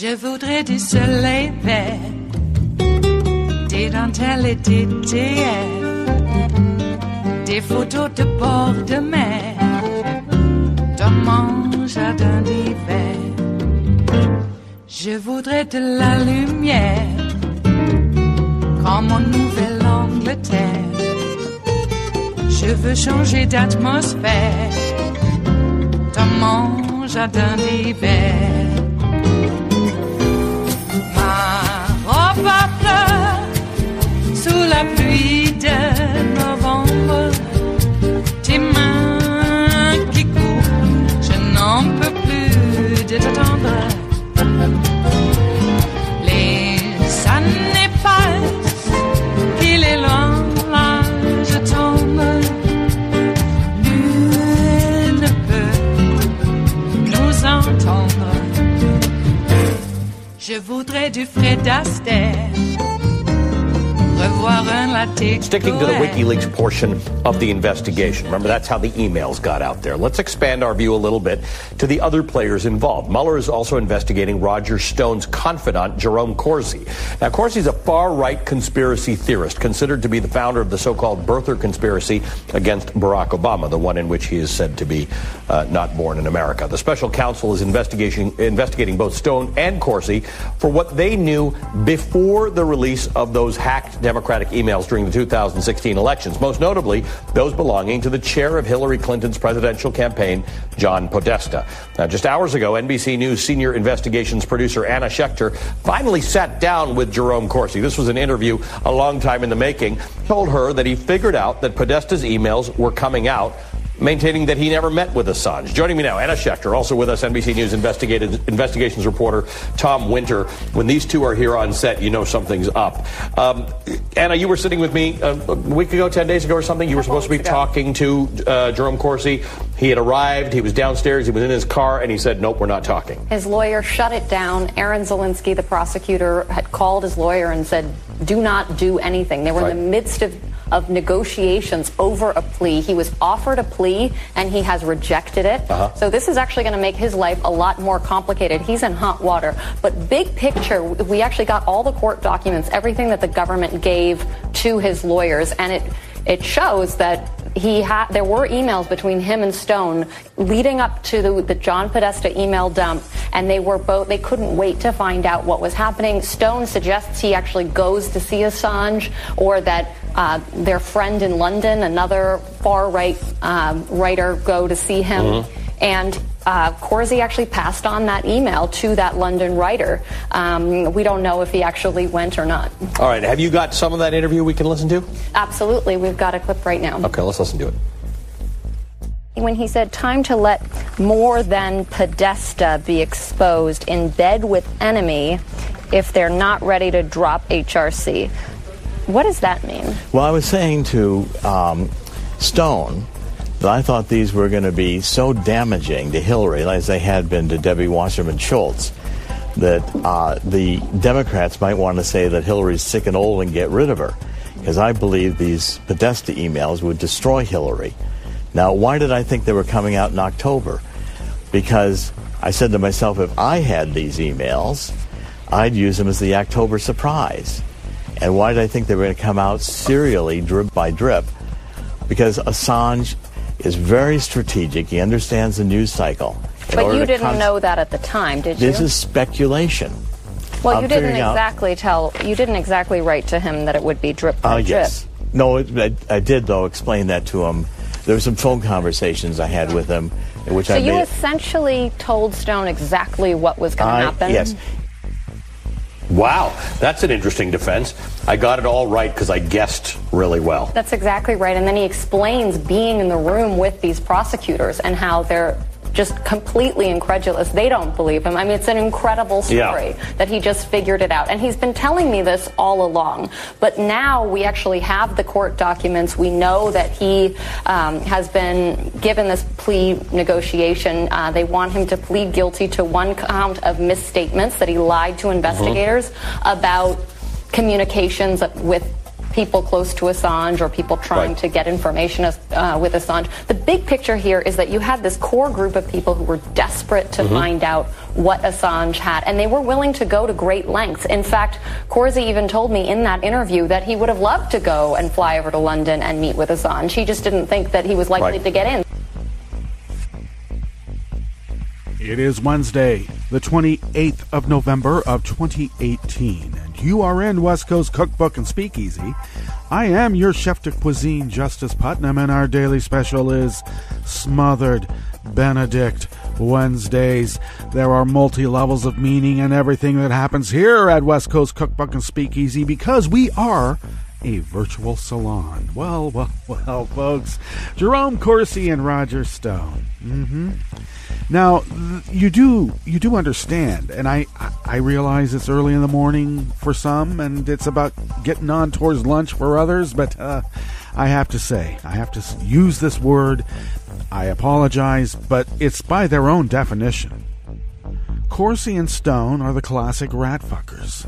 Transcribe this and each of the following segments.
Je voudrais du soleil vert, des dentelles et des théières, des photos de bord de mer, dans mon jardin d'hiver. Je voudrais de la lumière, comme en Nouvelle-Angleterre. Je veux changer d'atmosphère, dans mon jardin d'hiver. Ma robe à fleurs, sous la pluie de novembre, tes mains qui courent, je n'en peux plus de t'attendre. Les années passent, qu'il est loin, là je tombe. Nul ne peut nous entendre. Je voudrais du Fred Astaire, revoir un latte. Sticking to the WikiLeaks portion of the investigation. Remember, that's how the emails got out there. Let's expand our view a little bit to the other players involved. Mueller is also investigating Roger Stone's confidant, Jerome Corsi. Now, Corsi's a far-right conspiracy theorist, considered to be the founder of the so-called birther conspiracy against Barack Obama, the one in which he is said to be not born in America. The special counsel is investigating both Stone and Corsi for what they knew before the release of those hacked Democratic emails during the 2016 elections, most notably those belonging to the chair of Hillary Clinton's presidential campaign, John Podesta. Now, just hours ago, NBC News senior investigations producer Anna Schechter finally sat down with Jerome Corsi. This was an interview a long time in the making. Told her that he figured out that Podesta's emails were coming out, maintaining that he never met with Assange. Joining me now, Anna Schechter, also with us, NBC News investigations reporter Tom Winter. When these two are here on set, you know something's up. Anna, you were sitting with me a week ago, 10 days ago or something. You were supposed to be talking to Jerome Corsi. He had arrived. He was downstairs. He was in his car, and he said, nope, we're not talking. His lawyer shut it down. Aaron Zielinski, the prosecutor, had called his lawyer and said, do not do anything. They were in the midst of negotiations over a plea. He was offered a plea and he has rejected it. So this is actually going to make his life a lot more complicated. He's in hot water. But big picture, we actually got all the court documents, everything that the government gave to his lawyers, and it shows that there were emails between him and Stone leading up to the John Podesta email dump, and they couldn't wait to find out what was happening. Stone suggests he actually goes to see Assange, or that their friend in London, another far-right writer, go to see him. And Corsi actually passed on that email to that London writer. We don't know if he actually went or not. All right. Have you got some of that interview we can listen to? Absolutely. We've got a clip right now. Okay, let's listen to it. When he said, time to let more than Podesta be exposed in bed with enemy if they're not ready to drop HRC. What does that mean? Well, I was saying to Stone that I thought these were going to be so damaging to Hillary, as they had been to Debbie Wasserman Schultz, that the Democrats might want to say that Hillary's sick and old and get rid of her, because I believe these Podesta emails would destroy Hillary. Now, why did I think they were coming out in October? Because I said to myself, if I had these emails, I'd use them as the October surprise. And why did I think they were going to come out serially, drip by drip? Because Assange is very strategic. He understands the news cycle. But you didn't know that at the time, did you? This is speculation. Well, you didn't exactly write to him that it would be drip by drip. Yes. No, I did, though, explain that to him. There were some phone conversations I had with him, in which So you essentially told Stone exactly what was going to happen? Yes. Wow, that's an interesting defense. I got it all right because I guessed really well. That's exactly right. And then he explains being in the room with these prosecutors and how they're just completely incredulous. They don't believe him. I mean, it's an incredible story that he just figured it out. And he's been telling me this all along. But now we actually have the court documents. We know that he has been given this plea negotiation. They want him to plead guilty to one count of misstatements, that he lied to investigators about communications with people close to Assange or people trying to get information with Assange. The big picture here is that you had this core group of people who were desperate to find out what Assange had, and they were willing to go to great lengths. In fact, Corsi even told me in that interview that he would have loved to go and fly over to London and meet with Assange. He just didn't think that he was likely to get in. It is Wednesday, the 28th of November of 2018, and you are in West Coast Cookbook and Speakeasy. I am your chef de cuisine, Justice Putnam, and our daily special is Smothered Benedict Wednesdays. There are multi-levels of meaning in everything that happens here at West Coast Cookbook and Speakeasy because we are a virtual salon. Well, folks. Jerome Corsi and Roger Stone. Now, you do understand, and I realize it's early in the morning for some, and it's about getting on towards lunch for others, but I have to use this word. I apologize, but it's by their own definition. Corsi and Stone are the classic rat fuckers.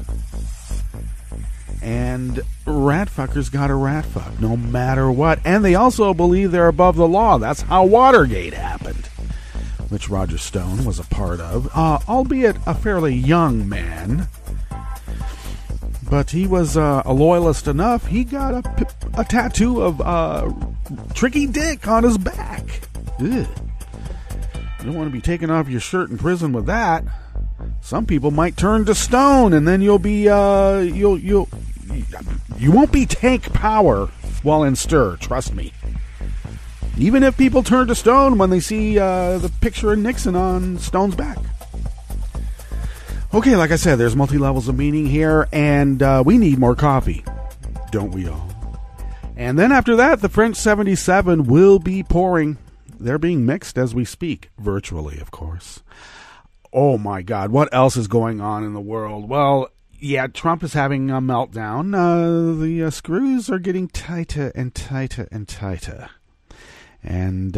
And rat fuckers got a rat fuck, no matter what. And they also believe they're above the law. That's how Watergate happened, which Roger Stone was a part of, albeit a fairly young man. But he was a loyalist enough, he got a tattoo of Tricky Dick on his back. Ugh. You don't want to be taking off your shirt in prison with that. Some people might turn to stone, and then you'll be you won't be tank power while in stir, trust me. Even if people turn to stone when they see the picture of Nixon on Stone's back. Okay, like I said, there's multi-levels of meaning here, and we need more coffee. Don't we all? And then after that, the French 77 will be pouring. They're being mixed as we speak, virtually, of course. Oh my God, what else is going on in the world? Well, yeah, Trump is having a meltdown. The screws are getting tighter and tighter and tighter. And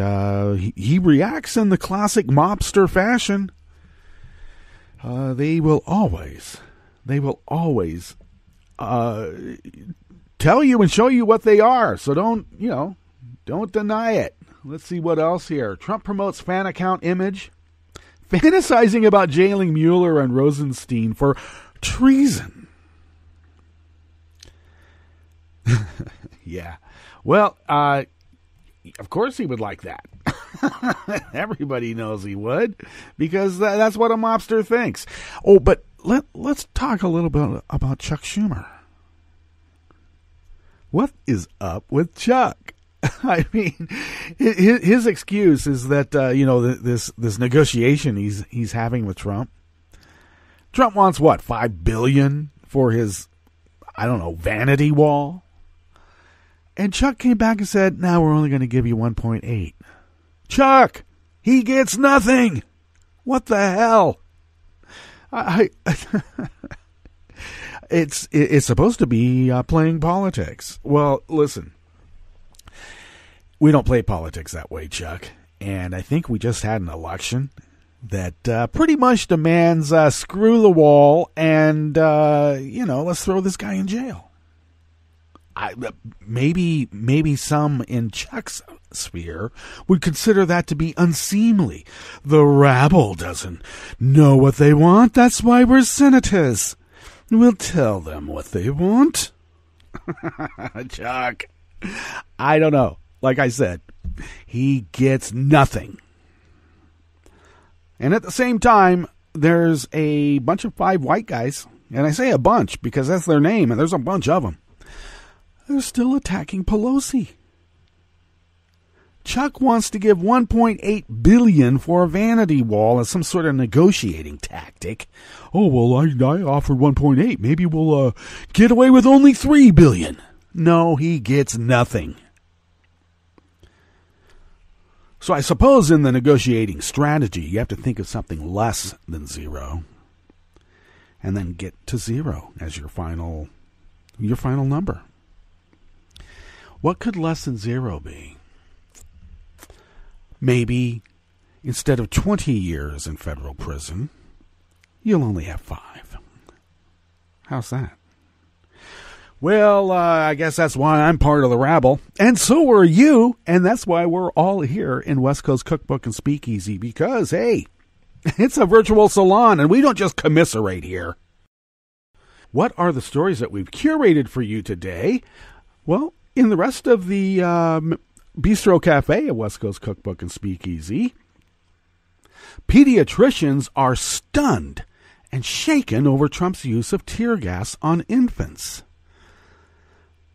he reacts in the classic mobster fashion. They will always tell you and show you what they are. So don't deny it. Let's see what else here. Trump promotes fan account image, fantasizing about jailing Mueller and Rosenstein for treason. Yeah. Well, of course he would like that. Everybody knows he would, because that's what a mobster thinks. Oh, but let's talk a little bit about Chuck Schumer. What is up with Chuck? I mean, his excuse is that this negotiation he's having with Trump. Trump wants what, $5 billion for his, vanity wall. And Chuck came back and said, "Now we're only going to give you 1.8." Chuck, he gets nothing. What the hell? It's supposed to be playing politics. Well, listen, we don't play politics that way, Chuck. And I think we just had an election that pretty much demands screw the wall and let's throw this guy in jail. Maybe some in Chuck's sphere would consider that to be unseemly. The rabble doesn't know what they want. That's why we're senators. We'll tell them what they want. Chuck, I don't know. Like I said, he gets nothing. And at the same time, there's a bunch of 5 white guys, and I say a bunch because that's their name, and there's a bunch of them. They're still attacking Pelosi. Chuck wants to give $1.8 billion for a vanity wall as some sort of negotiating tactic. Oh, well, I offered 1.8. Maybe we'll get away with only $3 billion. No, he gets nothing. So I suppose in the negotiating strategy, you have to think of something less than zero, and then get to zero as your final number. What could less than zero be? Maybe instead of 20 years in federal prison, you'll only have 5. How's that? Well, I guess that's why I'm part of the rabble, and so are you, and that's why we're all here in West Coast Cookbook and Speakeasy, because, hey, It's a virtual salon, and we don't just commiserate here. What are the stories that we've curated for you today? Well, in the rest of the Bistro Cafe at West Coast Cookbook and Speakeasy, pediatricians are stunned and shaken over Trump's use of tear gas on infants.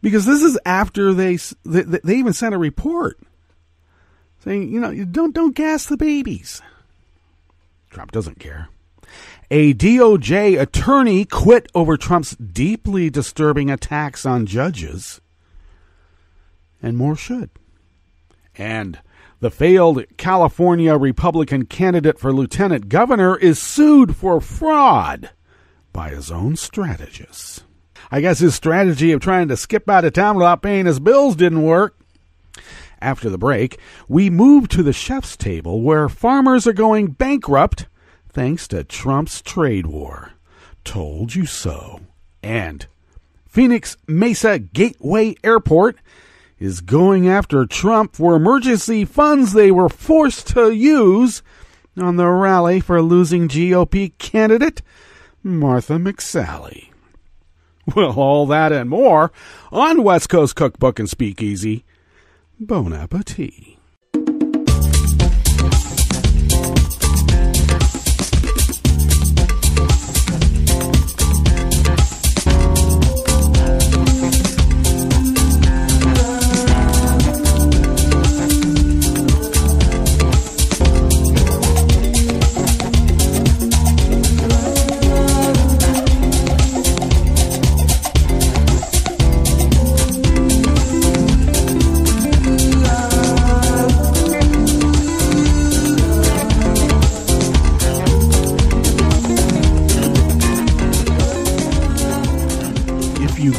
Because this is after they even sent a report saying, don't gas the babies. Trump doesn't care. A DOJ attorney quit over Trump's deeply disturbing attacks on judges. And more should. And the failed California Republican candidate for lieutenant governor is sued for fraud by his own strategists. I guess his strategy of trying to skip out of town without paying his bills didn't work. After the break, we move to the chef's table where farmers are going bankrupt thanks to Trump's trade war. Told you so. And Phoenix-Mesa Gateway Airport is going after Trump for emergency funds they were forced to use on the rally for losing GOP candidate Martha McSally. Well, all that and more on West Coast Cookbook and Speakeasy. Bon appetit.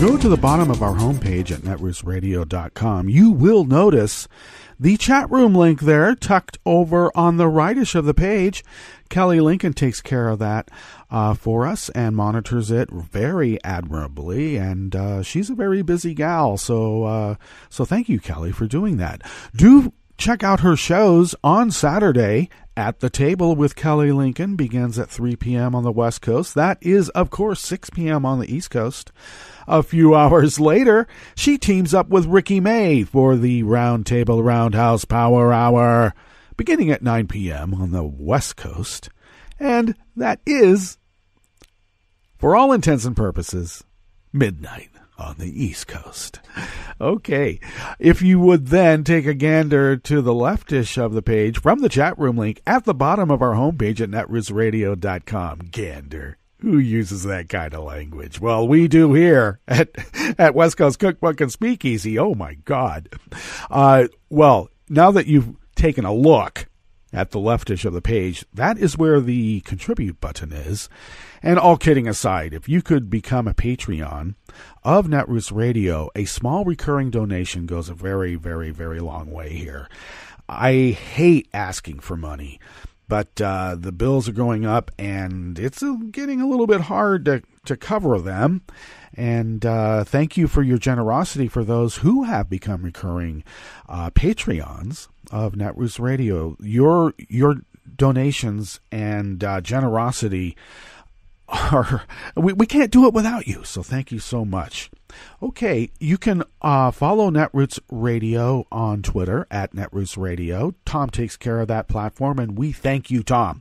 Go to the bottom of our homepage at netrootsradio.com. You will notice the chat room link there tucked over on the rightish of the page. Kelly Lincoln takes care of that for us and monitors it very admirably, and she's a very busy gal, so thank you, Kelly, for doing that. Do check out her shows on Saturday. At the Table with Kelly Lincoln begins at 3 p.m. on the West Coast. That is, of course, 6 p.m. on the East Coast. A few hours later, she teams up with Ricky May for the Round Table Roundhouse Power Hour, beginning at 9 p.m. on the West Coast. And that is, for all intents and purposes, midnight on the East Coast. Okay, if you would then take a gander to the leftish of the page from the chat room link at the bottom of our homepage at netrootsradio.com. Gander. Who uses that kind of language? Well, we do here at West Coast Cookbook and Speakeasy. Oh, my God. Well, now that you've taken a look at the leftish of the page, that is where the contribute button is. And all kidding aside, if you could become a Patreon of Netroots Radio, a small recurring donation goes a very, very, very long way here. I hate asking for money, but the bills are going up, and it's getting a little bit hard to cover them. And thank you for your generosity for those who have become recurring Patreons of Netroots Radio. Your donations and generosity we can't do it without you, so thank you so much. Okay, you can follow Netroots Radio on Twitter at Netroots Radio. Tom takes care of that platform, and we thank you, Tom.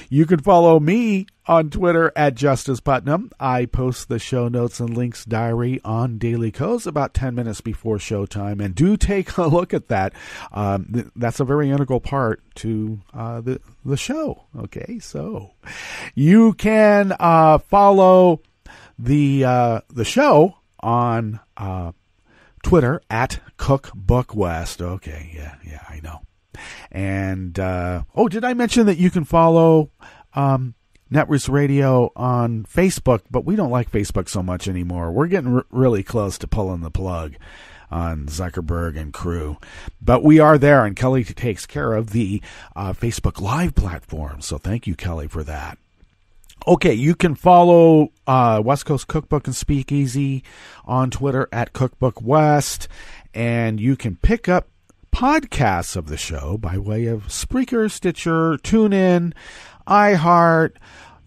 You can follow me on Twitter at Justice Putnam. I post the show notes and links diary on Daily Coast about 10 minutes before showtime, and do take a look at that. That's a very integral part to the show. Okay, so you can follow the show on Twitter at CookbookWest. Okay, yeah, I know. And, did I mention that you can follow Netroots Radio on Facebook? But we don't like Facebook so much anymore. We're getting really close to pulling the plug on Zuckerberg and crew. But we are there, and Kelly takes care of the Facebook Live platform. So thank you, Kelly, for that. Okay, you can follow West Coast Cookbook and Speakeasy on Twitter at CookbookWest, and you can pick up podcasts of the show by way of Spreaker, Stitcher, TuneIn, iHeart,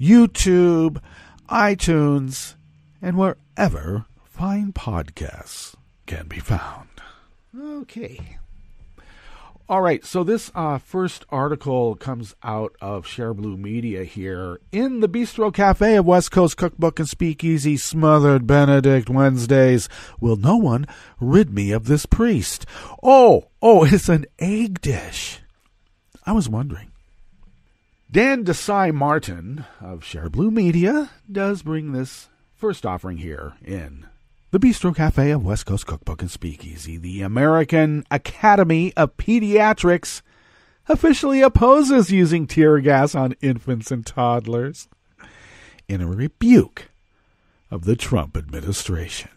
YouTube, iTunes, and wherever fine podcasts can be found. Okay. All right, so this first article comes out of Share Blue Media here. In the Bistro Cafe of West Coast Cookbook and Speakeasy, Smothered Benedict Wednesdays. Will no one rid me of this priest? Oh, it's an egg dish. I was wondering. Dan Desai Martin of Share Blue Media does bring this first offering here in the Bistro Cafe of West Coast Cookbook and Speakeasy. The American Academy of Pediatrics officially opposes using tear gas on infants and toddlers in a rebuke of the Trump administration.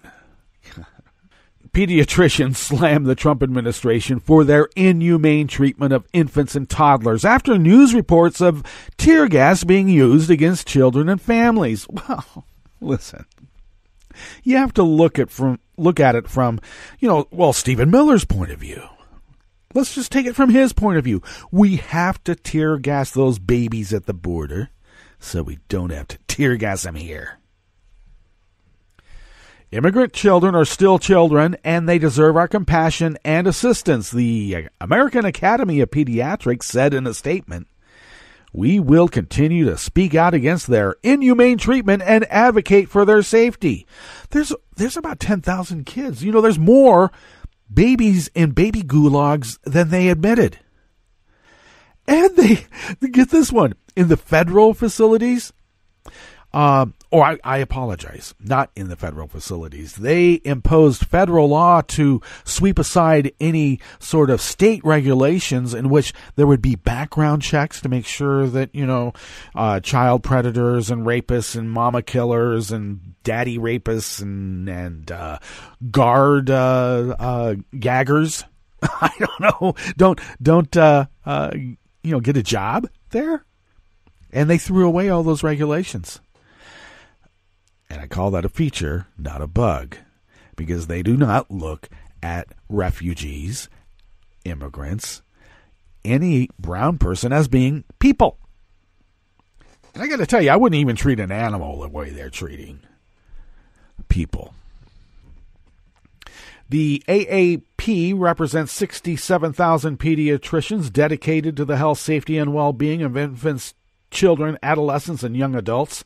Pediatricians slammed the Trump administration for their inhumane treatment of infants and toddlers after news reports of tear gas being used against children and families. Well, listen. You have to look at it from, Stephen Miller's point of view. Let's just take it from his point of view. We have to tear gas those babies at the border so we don't have to tear gas them here. Immigrant children are still children, and they deserve our compassion and assistance, the American Academy of Pediatrics said in a statement. We will continue to speak out against their inhumane treatment and advocate for their safety. There's about 10,000 kids. There's more babies in baby gulags than they admitted. And they get this one, in the federal facilities, I apologize, not in the federal facilities. They imposed federal law to sweep aside any sort of state regulations in which there would be background checks to make sure that, child predators and rapists and mama killers and daddy rapists and guard gaggers, I don't know, get a job there. And they threw away all those regulations. And I call that a feature, not a bug, because they do not look at refugees, immigrants, any brown person as being people. And I got to tell you, I wouldn't even treat an animal the way they're treating people. The AAP represents 67,000 pediatricians dedicated to the health, safety, and well-being of infants, children, adolescents, and young adults.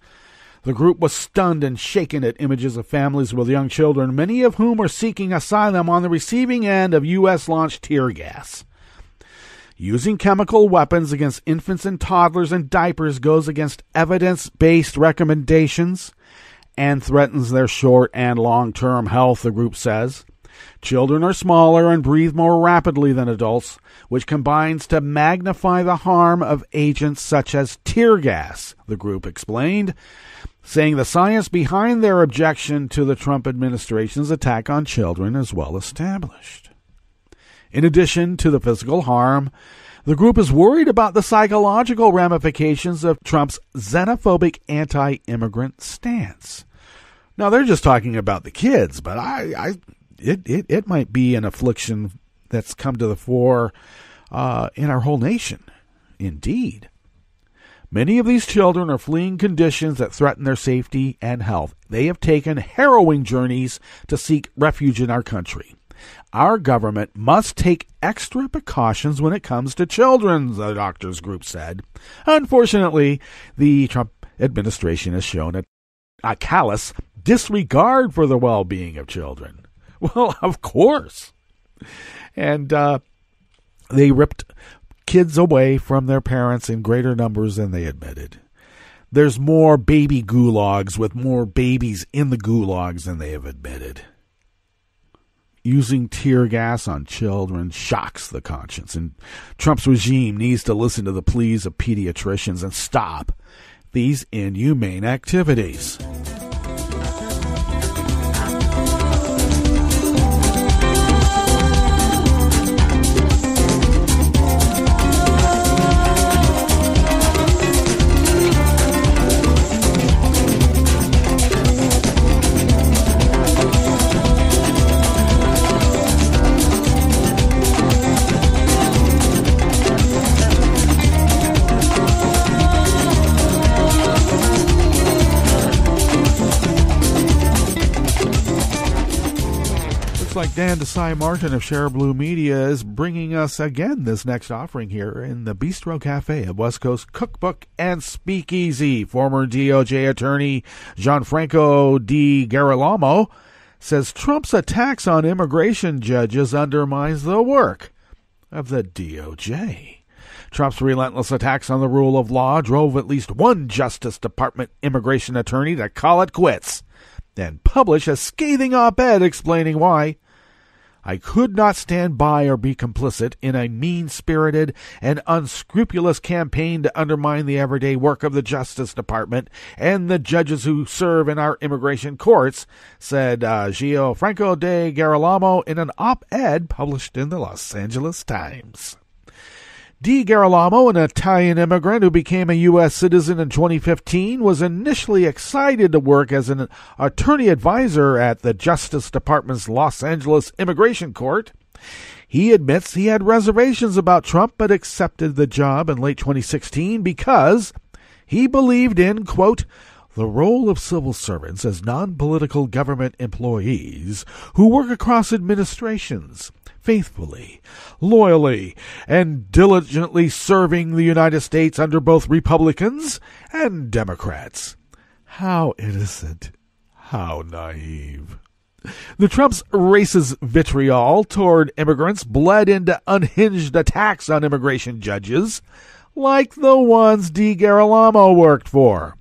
The group was stunned and shaken at images of families with young children, many of whom are seeking asylum on the receiving end of U.S.-launched tear gas. Using chemical weapons against infants and toddlers and diapers goes against evidence-based recommendations and threatens their short and long-term health, the group says. Children are smaller and breathe more rapidly than adults, which combines to magnify the harm of agents such as tear gas, the group explained, saying the science behind their objection to the Trump administration's attack on children is well established. In addition to the physical harm, the group is worried about the psychological ramifications of Trump's xenophobic anti-immigrant stance. Now, they're just talking about the kids, but it might be an affliction that's come to the fore in our whole nation. Indeed. Many of these children are fleeing conditions that threaten their safety and health. They have taken harrowing journeys to seek refuge in our country. Our government must take extra precautions when it comes to children, the doctors group said. Unfortunately, the Trump administration has shown a callous disregard for the well-being of children. Well, of course. And they ripped kids away from their parents in greater numbers than they admitted. There's more baby gulags with more babies in the gulags than they have admitted. Using tear gas on children shocks the conscience, and Trump's regime needs to listen to the pleas of pediatricians and stop these inhumane activities. Looks like Dan Desai Martin of Share Blue Media is bringing us again this next offering here in the Bistro Cafe of West Coast Cookbook and Speakeasy. Former DOJ attorney Gianfranco Di Girolamo says Trump's attacks on immigration judges undermines the work of the DOJ. Trump's relentless attacks on the rule of law drove at least one Justice Department immigration attorney to call it quits and publish a scathing op-ed explaining why. I could not stand by or be complicit in a mean-spirited and unscrupulous campaign to undermine the everyday work of the Justice Department and the judges who serve in our immigration courts, said Gianfranco Di Girolamo in an op-ed published in the Los Angeles Times. Di Girolamo, an Italian immigrant who became a U.S. citizen in 2015, was initially excited to work as an attorney advisor at the Justice Department's Los Angeles Immigration Court. He admits he had reservations about Trump but accepted the job in late 2016 because he believed in, quote, the role of civil servants as non-political government employees who work across administrations, faithfully, loyally, and diligently serving the United States under both Republicans and Democrats. How innocent. How naive. The Trump's racist vitriol toward immigrants bled into unhinged attacks on immigration judges, like the ones Di Girolamo worked for.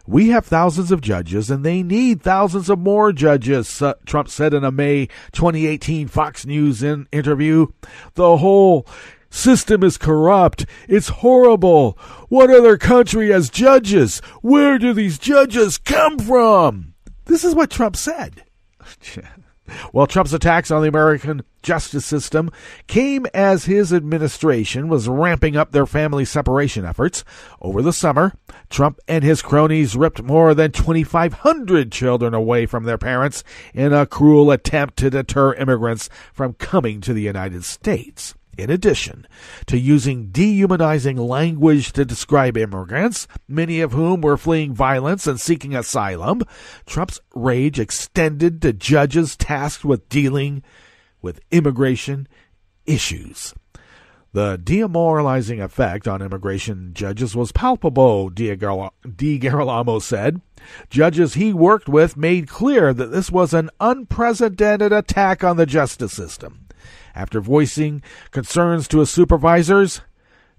We have thousands of judges, and they need thousands of more judges, Trump said in a May 2018 Fox News interview. The whole system is corrupt. It's horrible. What other country has judges? Where do these judges come from? This is what Trump said. Well, Trump's attacks on the American justice system came as his administration was ramping up their family separation efforts. Over the summer, Trump and his cronies ripped more than 2,500 children away from their parents in a cruel attempt to deter immigrants from coming to the United States. In addition to using dehumanizing language to describe immigrants, many of whom were fleeing violence and seeking asylum, Trump's rage extended to judges tasked with dealing with immigration issues. The demoralizing effect on immigration judges was palpable, Di Girolamo said. Judges he worked with made clear that this was an unprecedented attack on the justice system. After voicing concerns to his supervisors,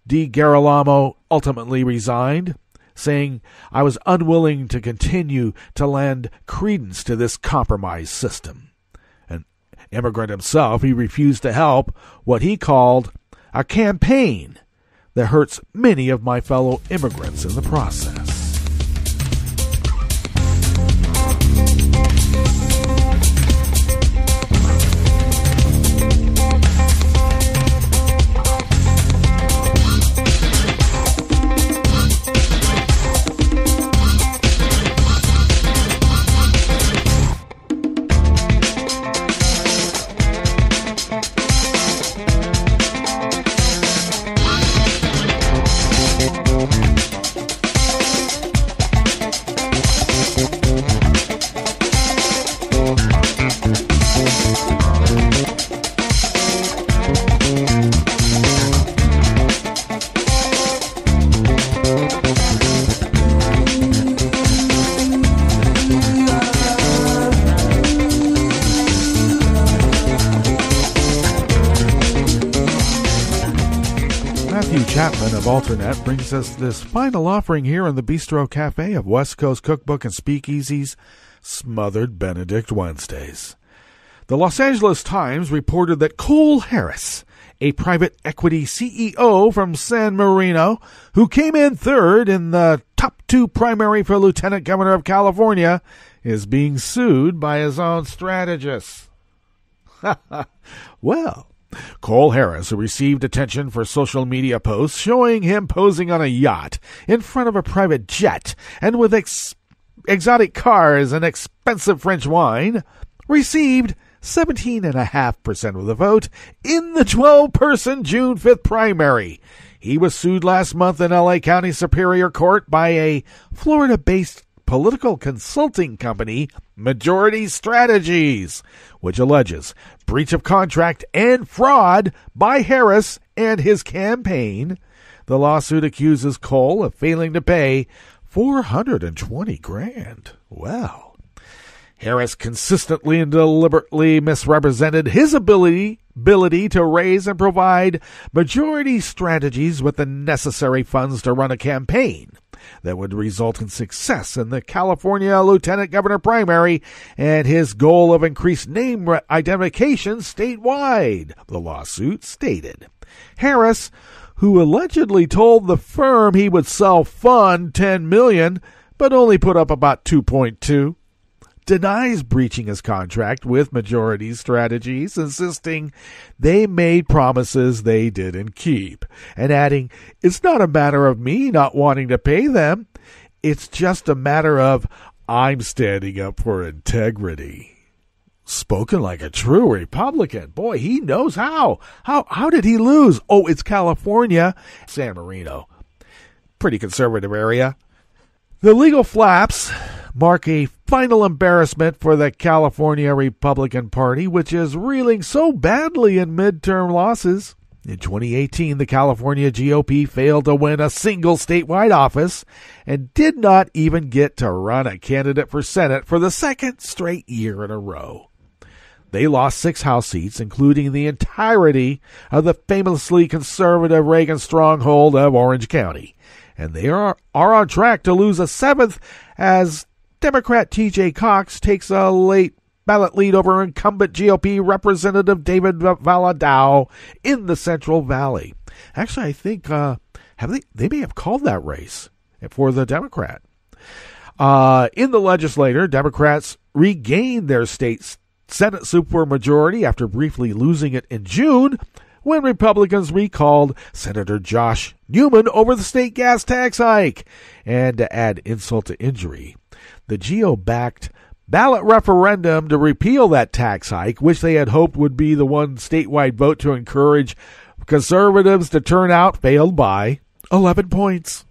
Di Girolamo ultimately resigned, saying, I was unwilling to continue to lend credence to this compromised system. An immigrant himself, he refused to help what he called a campaign that hurts many of my fellow immigrants in the process. Of Alternet brings us this final offering here in the Bistro Cafe of West Coast Cookbook and Speakeasy's Smothered Benedict Wednesdays. The Los Angeles Times reported that Cole Harris, a private equity CEO from San Marino, who came in third in the top 2 primary for Lieutenant Governor of California, is being sued by his own strategists. Well, Cole Harris, who received attention for social media posts showing him posing on a yacht in front of a private jet and with exotic cars and expensive French wine, received 17.5% of the vote in the 12-person June 5th primary. He was sued last month in L.A. County Superior Court by a Florida-based political consulting company Majority Strategies, which alleges breach of contract and fraud by Harris and his campaign. The lawsuit accuses Cole of failing to pay $420,000. Well, Harris consistently and deliberately misrepresented his ability to raise and provide Majority Strategies with the necessary funds to run a campaign that would result in success in the California Lieutenant Governor primary and his goal of increased name identification statewide, the lawsuit stated. Harris, who allegedly told the firm he would self-fund $10 million, but only put up about $2.2, denies breaching his contract with Majority Strategies, insisting they made promises they didn't keep, and adding, "It's not a matter of me not wanting to pay them. It's just a matter of I'm standing up for integrity." Spoken like a true Republican. Boy, he knows how. How did he lose? Oh, it's California. San Marino. Pretty conservative area. The legal flaps mark a final embarrassment for the California Republican Party, which is reeling so badly in midterm losses. In 2018, the California GOP failed to win a single statewide office and did not even get to run a candidate for Senate for the second straight year in a row. They lost 6 House seats, including the entirety of the famously conservative Reagan stronghold of Orange County. And they are on track to lose a 7th as Democrat T.J. Cox takes a late ballot lead over incumbent GOP Representative David Valadao in the Central Valley. Actually, I think they may have called that race for the Democrat. In the legislature, Democrats regained their state's Senate supermajority after briefly losing it in June when Republicans recalled Senator Josh Newman over the state gas tax hike. And to add insult to injury, the GO-backed ballot referendum to repeal that tax hike, which they had hoped would be the one statewide vote to encourage conservatives to turn out, failed by 11 points.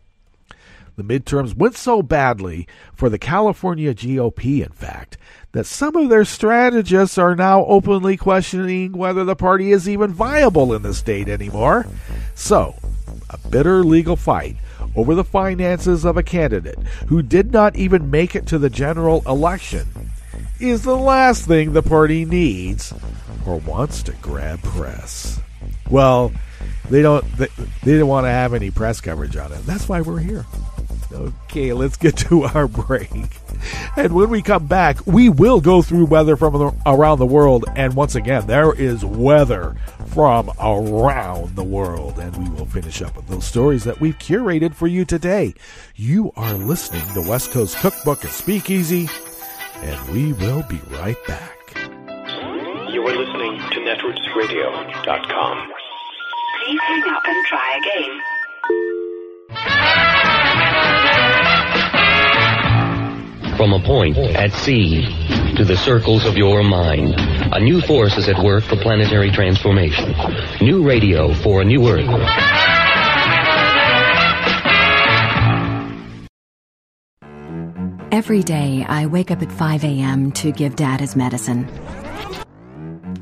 The midterms went so badly for the California GOP, in fact, that some of their strategists are now openly questioning whether the party is even viable in the state anymore. So, a bitter legal fight over the finances of a candidate who did not even make it to the general election is the last thing the party needs or wants to grab press. Well, they didn't want to have any press coverage on it. That's why we're here. Okay, let's get to our break. And when we come back, we will go through weather from around the world. And once again, there is weather from around the world. And we will finish up with those stories that we've curated for you today. You are listening to West Coast Cookbook and Speakeasy, and we will be right back. You are listening to netrootsradio.com. Please hang up and try again. From a point at sea to the circles of your mind, a new force is at work for planetary transformation. New radio for a new Earth. Every day, I wake up at 5 a.m. to give Dad his medicine.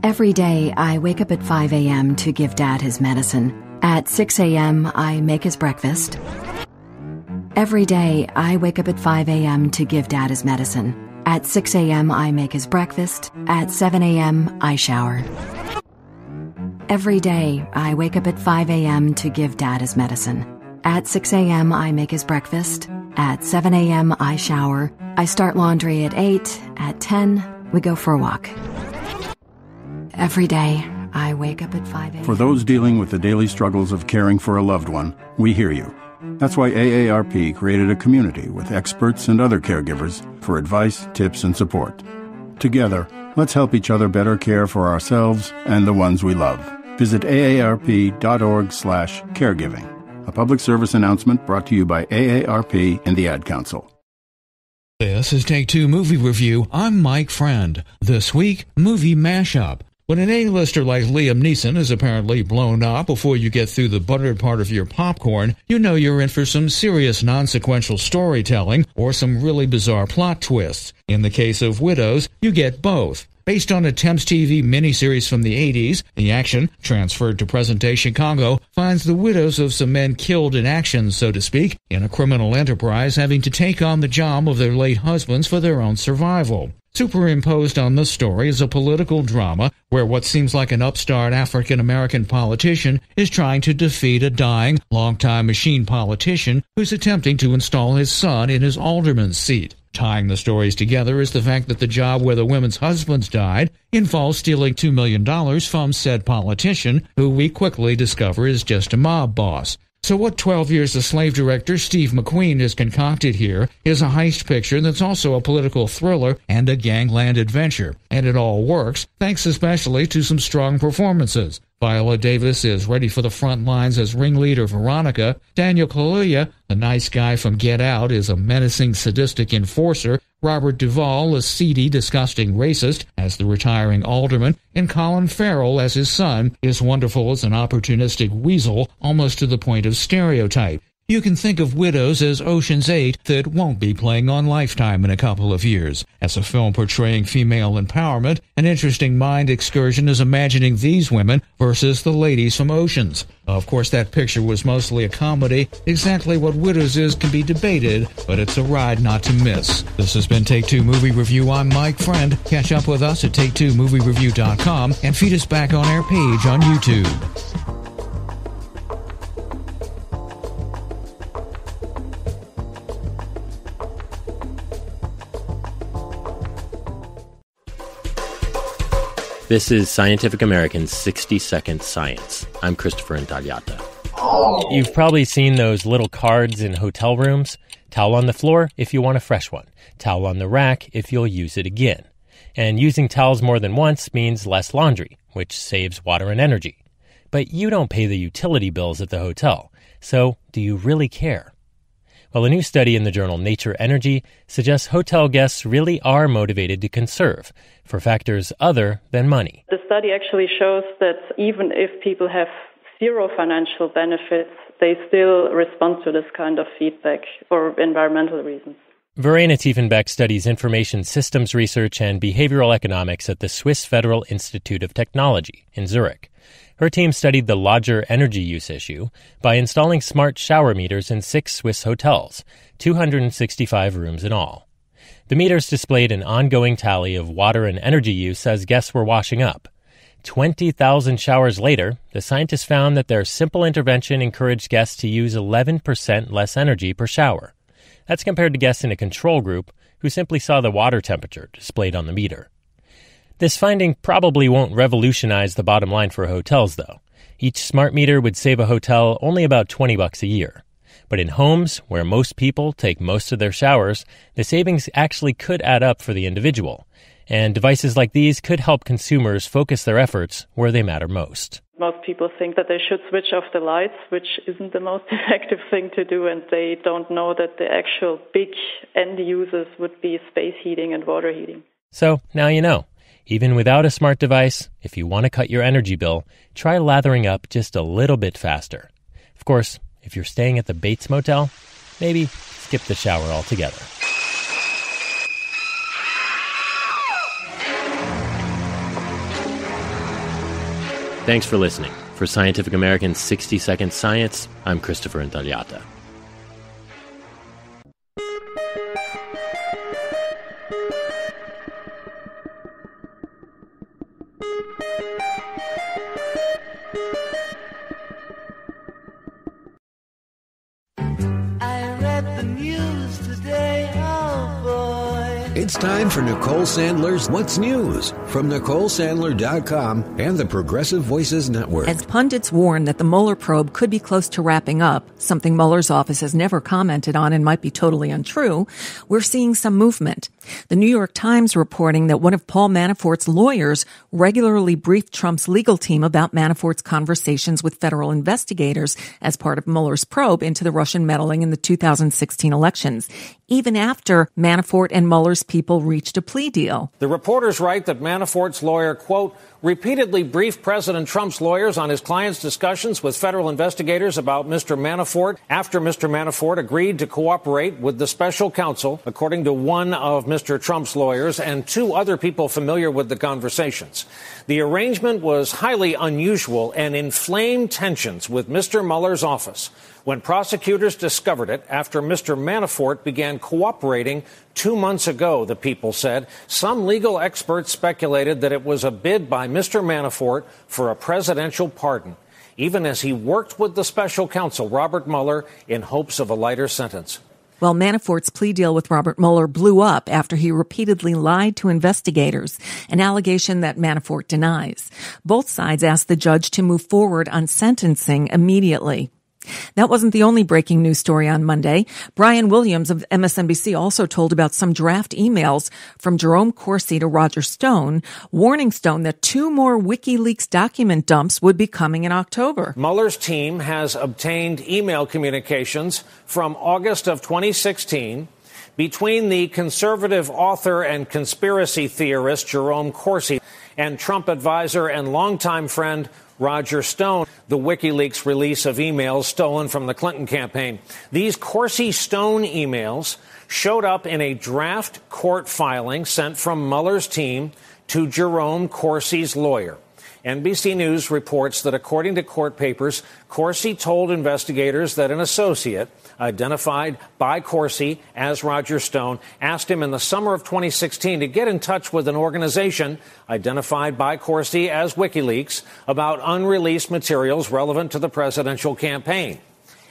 Every day, I wake up at 5 a.m. to give Dad his medicine. At 6 a.m., I make his breakfast. Every day, I wake up at 5 a.m. to give Dad his medicine. At 6 a.m., I make his breakfast. At 7 a.m., I shower. Every day, I wake up at 5 a.m. to give Dad his medicine. At 6 a.m., I make his breakfast. At 7 a.m., I shower. I start laundry at 8. At 10, we go for a walk. Every day, I wake up at 5 a.m. For those dealing with the daily struggles of caring for a loved one, we hear you. That's why AARP created a community with experts and other caregivers for advice, tips, and support. Together, let's help each other better care for ourselves and the ones we love. Visit aarp.org/caregiving. A public service announcement brought to you by AARP and the Ad Council. This is Take Two Movie Review. I'm Mike Friend. This week, movie mashup. When an A-lister like Liam Neeson is apparently blown up before you get through the buttered part of your popcorn, you know you're in for some serious non-sequential storytelling or some really bizarre plot twists. In the case of Widows, you get both. Based on a Thames TV miniseries from the 80s, the action, transferred to present-day Chicago, finds the widows of some men killed in action, so to speak, in a criminal enterprise having to take on the job of their late husbands for their own survival. Superimposed on the story is a political drama where what seems like an upstart African-American politician is trying to defeat a dying, long-time machine politician who's attempting to install his son in his alderman's seat. Tying the stories together is the fact that the job where the women's husbands died involves stealing $2 million from said politician, who we quickly discover is just a mob boss. So what 12 Years a Slave director Steve McQueen has concocted here is a heist picture that's also a political thriller and a gangland adventure. And it all works, thanks especially to some strong performances. Viola Davis is ready for the front lines as ringleader Veronica. Daniel Kaluuya, the nice guy from Get Out, is a menacing, sadistic enforcer. Robert Duvall, a seedy, disgusting racist, as the retiring alderman, and Colin Farrell, as his son, is wonderful as an opportunistic weasel, almost to the point of stereotype. You can think of Widows as Ocean's 8 that won't be playing on Lifetime in a couple of years. As a film portraying female empowerment, an interesting mind excursion is imagining these women versus the ladies from Oceans. Of course, that picture was mostly a comedy. Exactly what Widows is can be debated, but it's a ride not to miss. This has been Take Two Movie Review. I'm Mike Friend. Catch up with us at Take2MovieReview.com and feed us back on our page on YouTube. This is Scientific American's 60-Second Science. I'm Christopher Intagliata. You've probably seen those little cards in hotel rooms. Towel on the floor if you want a fresh one. Towel on the rack if you'll use it again. And using towels more than once means less laundry, which saves water and energy. But you don't pay the utility bills at the hotel. So do you really care? Well, a new study in the journal Nature Energy suggests hotel guests really are motivated to conserve for factors other than money. The study actually shows that even if people have zero financial benefits, they still respond to this kind of feedback for environmental reasons. Verena Tiefenbeck studies information systems research and behavioral economics at the Swiss Federal Institute of Technology in Zurich. Her team studied the lodger energy use issue by installing smart shower meters in 6 Swiss hotels, 265 rooms in all. The meters displayed an ongoing tally of water and energy use as guests were washing up. 20,000 showers later, the scientists found that their simple intervention encouraged guests to use 11% less energy per shower. That's compared to guests in a control group who simply saw the water temperature displayed on the meter. This finding probably won't revolutionize the bottom line for hotels, though. Each smart meter would save a hotel only about $20 a year. But in homes, where most people take most of their showers, the savings actually could add up for the individual. And devices like these could help consumers focus their efforts where they matter most. Most people think that they should switch off the lights, which isn't the most effective thing to do, and they don't know that the actual big end users would be space heating and water heating. So now you know. Even without a smart device, if you want to cut your energy bill, try lathering up just a little bit faster. Of course, if you're staying at the Bates Motel, maybe skip the shower altogether. Thanks for listening. For Scientific American's 60-Second Science, I'm Christopher Intagliata. It's time for Nicole Sandler's What's News from NicoleSandler.com and the Progressive Voices Network. As pundits warn that the Mueller probe could be close to wrapping up, something Mueller's office has never commented on and might be totally untrue, we're seeing some movement. The New York Times reporting that one of Paul Manafort's lawyers regularly briefed Trump's legal team about Manafort's conversations with federal investigators as part of Mueller's probe into the Russian meddling in the 2016 elections, even after Manafort and Mueller's people reached a plea deal. The reporters write that Manafort's lawyer, quote, repeatedly briefed President Trump's lawyers on his client's discussions with federal investigators about Mr. Manafort after Mr. Manafort agreed to cooperate with the special counsel, according to one of Mr. Trump's lawyers and two other people familiar with the conversations. The arrangement was highly unusual and inflamed tensions with Mr. Mueller's office when prosecutors discovered it after Mr. Manafort began cooperating 2 months ago, the people said. Some legal experts speculated that it was a bid by Mr. Manafort for a presidential pardon, even as he worked with the special counsel, Robert Mueller, in hopes of a lighter sentence. Well, Manafort's plea deal with Robert Mueller blew up after he repeatedly lied to investigators, an allegation that Manafort denies. Both sides asked the judge to move forward on sentencing immediately. That wasn't the only breaking news story on Monday. Brian Williams of MSNBC also told about some draft emails from Jerome Corsi to Roger Stone, warning Stone that 2 more WikiLeaks document dumps would be coming in October. Mueller's team has obtained email communications from August of 2016 between the conservative author and conspiracy theorist Jerome Corsi and Trump advisor and longtime friend Roger Stone, the WikiLeaks release of emails stolen from the Clinton campaign. These Corsi-Stone emails showed up in a draft court filing sent from Mueller's team to Jerome Corsi's lawyer. NBC News reports that according to court papers, Corsi told investigators that an associate, identified by Corsi as Roger Stone, asked him in the summer of 2016 to get in touch with an organization identified by Corsi as WikiLeaks about unreleased materials relevant to the presidential campaign.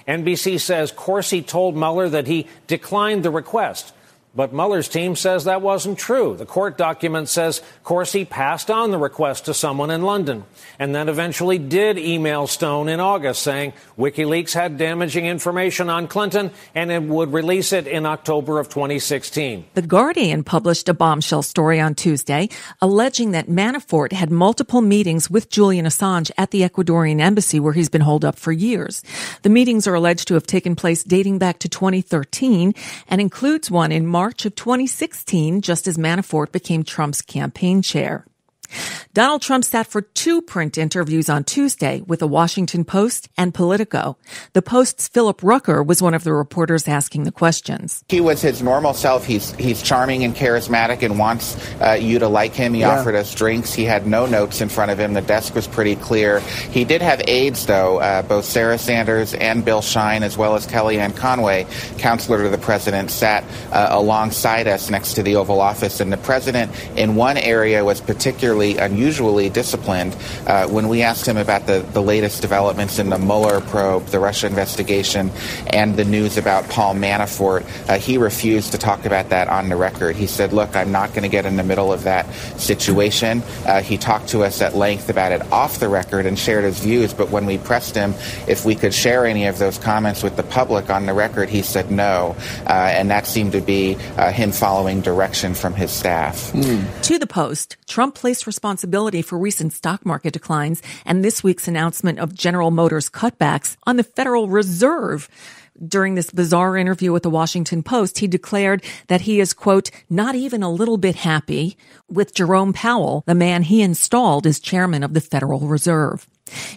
NBC says Corsi told Mueller that he declined the request. But Mueller's team says that wasn't true. The court document says Corsi passed on the request to someone in London and then eventually did email Stone in August saying WikiLeaks had damaging information on Clinton and it would release it in October of 2016. The Guardian published a bombshell story on Tuesday alleging that Manafort had multiple meetings with Julian Assange at the Ecuadorian embassy where he's been holed up for years. The meetings are alleged to have taken place dating back to 2013 and includes one in March of 2016, just as Manafort became Trump's campaign chair. Donald Trump sat for 2 print interviews on Tuesday with the Washington Post and Politico. The Post's Philip Rucker was one of the reporters asking the questions. He was his normal self. He's charming and charismatic and wants you to like him. He offered us drinks. He had no notes in front of him. The desk was pretty clear. He did have aides, though. Both Sarah Sanders and Bill Shine, as well as Kellyanne Conway, counselor to the president, sat alongside us next to the Oval Office. And the president, in one area, was particularly unusually disciplined when we asked him about the latest developments in the Mueller probe, the Russia investigation, and the news about Paul Manafort. He refused to talk about that on the record. He said, look, I'm not going to get in the middle of that situation. He talked to us at length about it off the record and shared his views, but when we pressed him if we could share any of those comments with the public on the record, he said no, and that seemed to be him following direction from his staff. To the Post, Trump placed responsibility for recent stock market declines and this week's announcement of General Motors cutbacks on the Federal Reserve. During this bizarre interview with the Washington Post, he declared that he is, quote, not even a little bit happy with Jerome Powell, the man he installed as chairman of the Federal Reserve.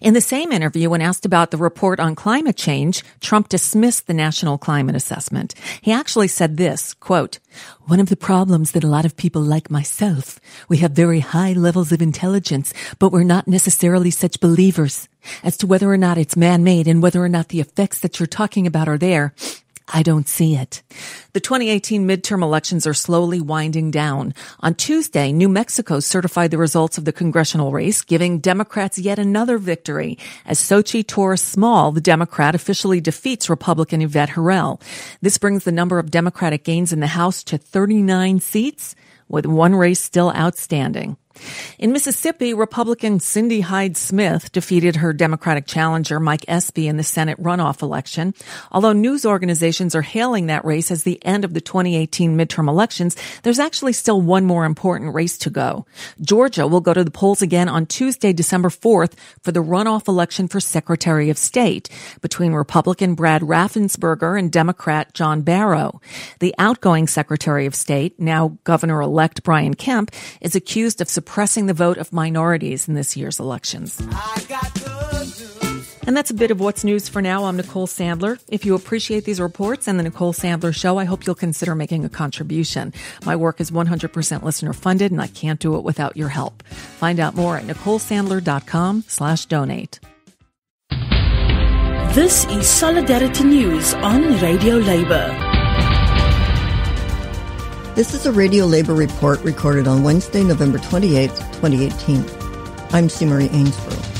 In the same interview, when asked about the report on climate change, Trump dismissed the National Climate Assessment. He actually said this, quote, one of the problems that a lot of people like myself, we have very high levels of intelligence, but we're not necessarily such believers. As to whether or not it's man-made and whether or not the effects that you're talking about are there, I don't see it. The 2018 midterm elections are slowly winding down. On Tuesday, New Mexico certified the results of the congressional race, giving Democrats yet another victory, as Xochitl Torres-Small, the Democrat, officially defeats Republican Yvette Herrell. This brings the number of Democratic gains in the House to 39 seats, with one race still outstanding. In Mississippi, Republican Cindy Hyde-Smith defeated her Democratic challenger Mike Espy in the Senate runoff election. Although news organizations are hailing that race as the end of the 2018 midterm elections, there's actually still one more important race to go. Georgia will go to the polls again on Tuesday, December 4th for the runoff election for Secretary of State between Republican Brad Raffensperger and Democrat John Barrow. The outgoing Secretary of State, now Governor-elect Brian Kemp, is accused of suppressing the vote of minorities in this year's elections. And that's a bit of what's news for now. I'm Nicole Sandler. If you appreciate these reports and the Nicole Sandler Show, I hope you'll consider making a contribution. My work is 100% listener funded, and I can't do it without your help. Find out more at NicoleSandler.com/donate. This is Solidarity News on Radio Labour. This is a Radio Labour report recorded on Wednesday, November 28th, 2018. I'm C. Marie Ainsborough.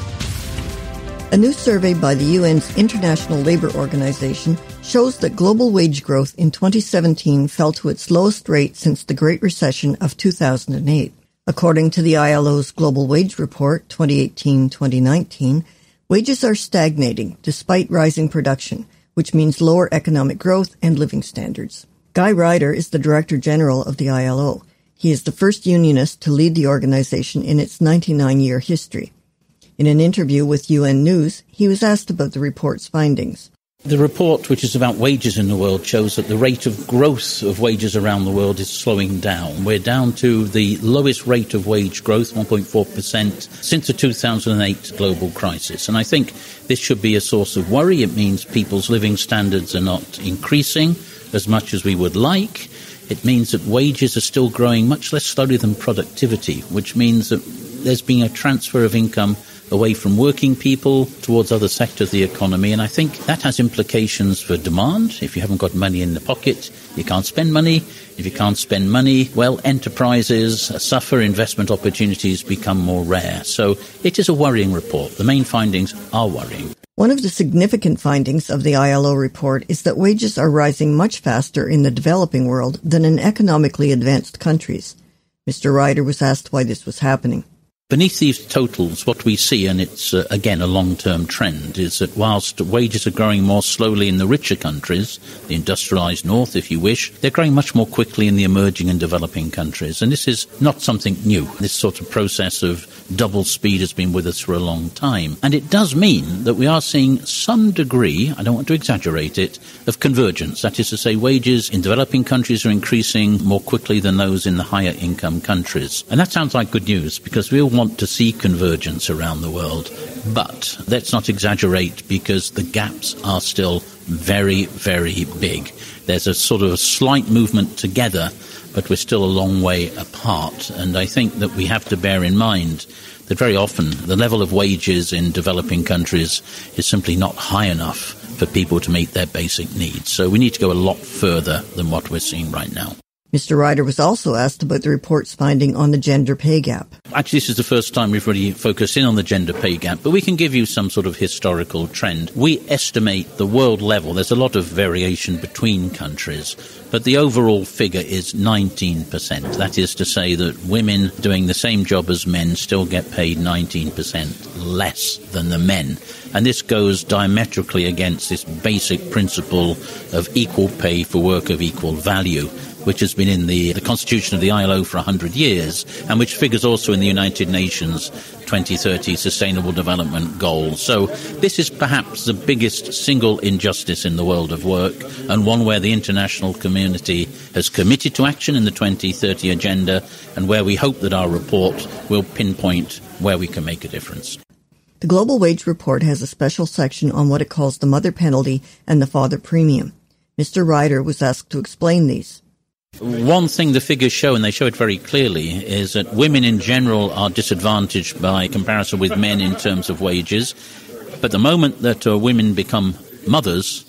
A new survey by the UN's International Labour Organization shows that global wage growth in 2017 fell to its lowest rate since the Great Recession of 2008. According to the ILO's Global Wage Report 2018-2019, wages are stagnating despite rising production, which means lower economic growth and living standards. Guy Ryder is the Director General of the ILO. He is the first unionist to lead the organization in its 99-year history. In an interview with UN News, he was asked about the report's findings. The report, which is about wages in the world, shows that the rate of growth of wages around the world is slowing down. We're down to the lowest rate of wage growth, 1.4%, since the 2008 global crisis. And I think this should be a source of worry. It means people's living standards are not increasing as much as we would like. It means that wages are still growing much less slowly than productivity, which means that there's been a transfer of income away from working people towards other sectors of the economy. And I think that has implications for demand. If you haven't got money in the pocket, you can't spend money. If you can't spend money, well, enterprises suffer, investment opportunities become more rare. So it is a worrying report. The main findings are worrying. One of the significant findings of the ILO report is that wages are rising much faster in the developing world than in economically advanced countries. Mr. Ryder was asked why this was happening. Beneath these totals, what we see, and it's, again, a long-term trend, is that whilst wages are growing more slowly in the richer countries, the industrialized north, if you wish, they're growing much more quickly in the emerging and developing countries. And this is not something new. This sort of process of double speed has been with us for a long time. And it does mean that we are seeing some degree, I don't want to exaggerate it, of convergence. That is to say, wages in developing countries are increasing more quickly than those in the higher income countries. And that sounds like good news, because we all want to see convergence around the world. But let's not exaggerate, because the gaps are still very, very big. There's a sort of a slight movement together, but we're still a long way apart. And I think that we have to bear in mind that very often the level of wages in developing countries is simply not high enough for people to meet their basic needs. So we need to go a lot further than what we're seeing right now. Mr. Ryder was also asked about the report's finding on the gender pay gap. Actually, this is the first time we've really focused in on the gender pay gap, but we can give you some sort of historical trend. We estimate the world level. There's a lot of variation between countries, but the overall figure is 19%. That is to say that women doing the same job as men still get paid 19% less than the men. And this goes diametrically against this basic principle of equal pay for work of equal value, which has been in the constitution of the ILO for 100 years, and which figures also in the United Nations 2030 Sustainable Development Goals. So this is perhaps the biggest single injustice in the world of work, and one where the international community has committed to action in the 2030 agenda, and where we hope that our report will pinpoint where we can make a difference. The Global Wage Report has a special section on what it calls the mother penalty and the father premium. Mr. Ryder was asked to explain these. One thing the figures show, and they show it very clearly, is that women in general are disadvantaged by comparison with men in terms of wages. But the moment that women become mothers,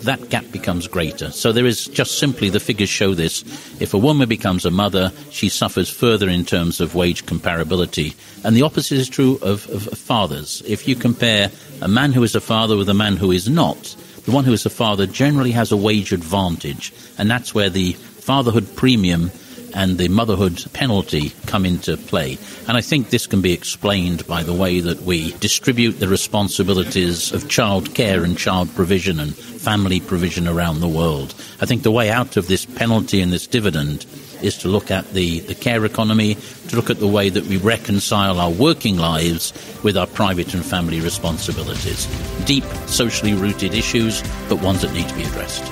that gap becomes greater. So there is just simply, the figures show this. If a woman becomes a mother, she suffers further in terms of wage comparability. And the opposite is true of fathers. If you compare a man who is a father with a man who is not, the one who is a father generally has a wage advantage. And that's where the fatherhood premium and the motherhood penalty come into play. And I think this can be explained by the way that we distribute the responsibilities of child care and child provision and family provision around the world. I think the way out of this penalty and this dividend is to look at the care economy, to look at the way that we reconcile our working lives with our private and family responsibilities. Deep, socially rooted issues, but ones that need to be addressed.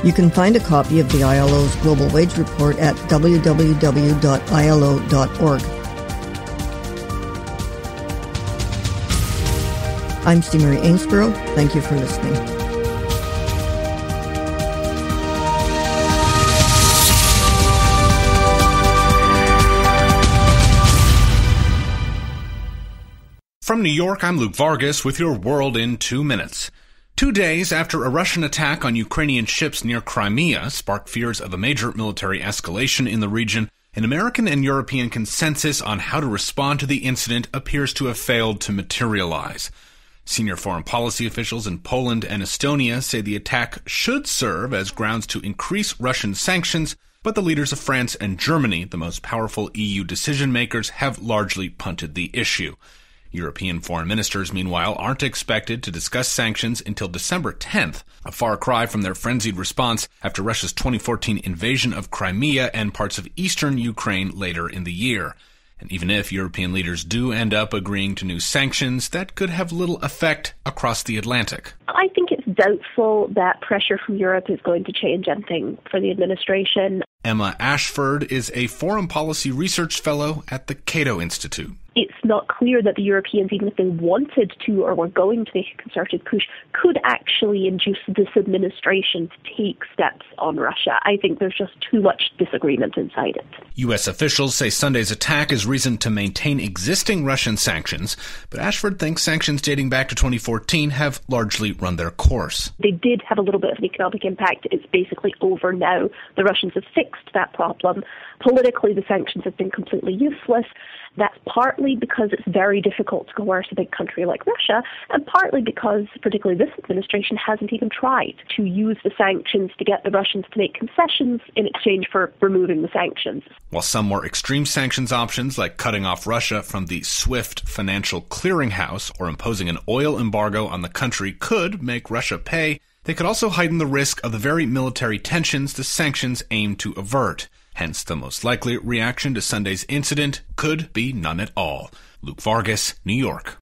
You can find a copy of the ILO's Global Wage Report at www.ilo.org. I'm Steve Marie Ainsborough. Thank you for listening. From New York, I'm Luke Vargas with your World in 2 minutes. 2 days after a Russian attack on Ukrainian ships near Crimea sparked fears of a major military escalation in the region, an American and European consensus on how to respond to the incident appears to have failed to materialize. Senior foreign policy officials in Poland and Estonia say the attack should serve as grounds to increase Russian sanctions, but the leaders of France and Germany, the most powerful EU decision-makers, have largely punted the issue. European foreign ministers, meanwhile, aren't expected to discuss sanctions until December 10th, a far cry from their frenzied response after Russia's 2014 invasion of Crimea and parts of eastern Ukraine later in the year. And even if European leaders do end up agreeing to new sanctions, that could have little effect across the Atlantic. I think it's doubtful that pressure from Europe is going to change anything for the administration. Emma Ashford is a foreign policy research fellow at the Cato Institute. It's not clear that the Europeans, even if they wanted to or were going to make a concerted push, could actually induce this administration to take steps on Russia. I think there's just too much disagreement inside it. U.S. officials say Sunday's attack is reason to maintain existing Russian sanctions, but Ashford thinks sanctions dating back to 2014 have largely run their course. They did have a little bit of an economic impact. It's basically over now. The Russians have fixed that problem. Politically, the sanctions have been completely useless. That's partly because it's very difficult to coerce a big country like Russia, and partly because, particularly this administration, hasn't even tried to use the sanctions to get the Russians to make concessions in exchange for removing the sanctions. While some more extreme sanctions options, like cutting off Russia from the SWIFT financial clearinghouse or imposing an oil embargo on the country, could make Russia pay, they could also heighten the risk of the very military tensions the sanctions aim to avert. Hence, the most likely reaction to Sunday's incident could be none at all. Luke Vargas, New York.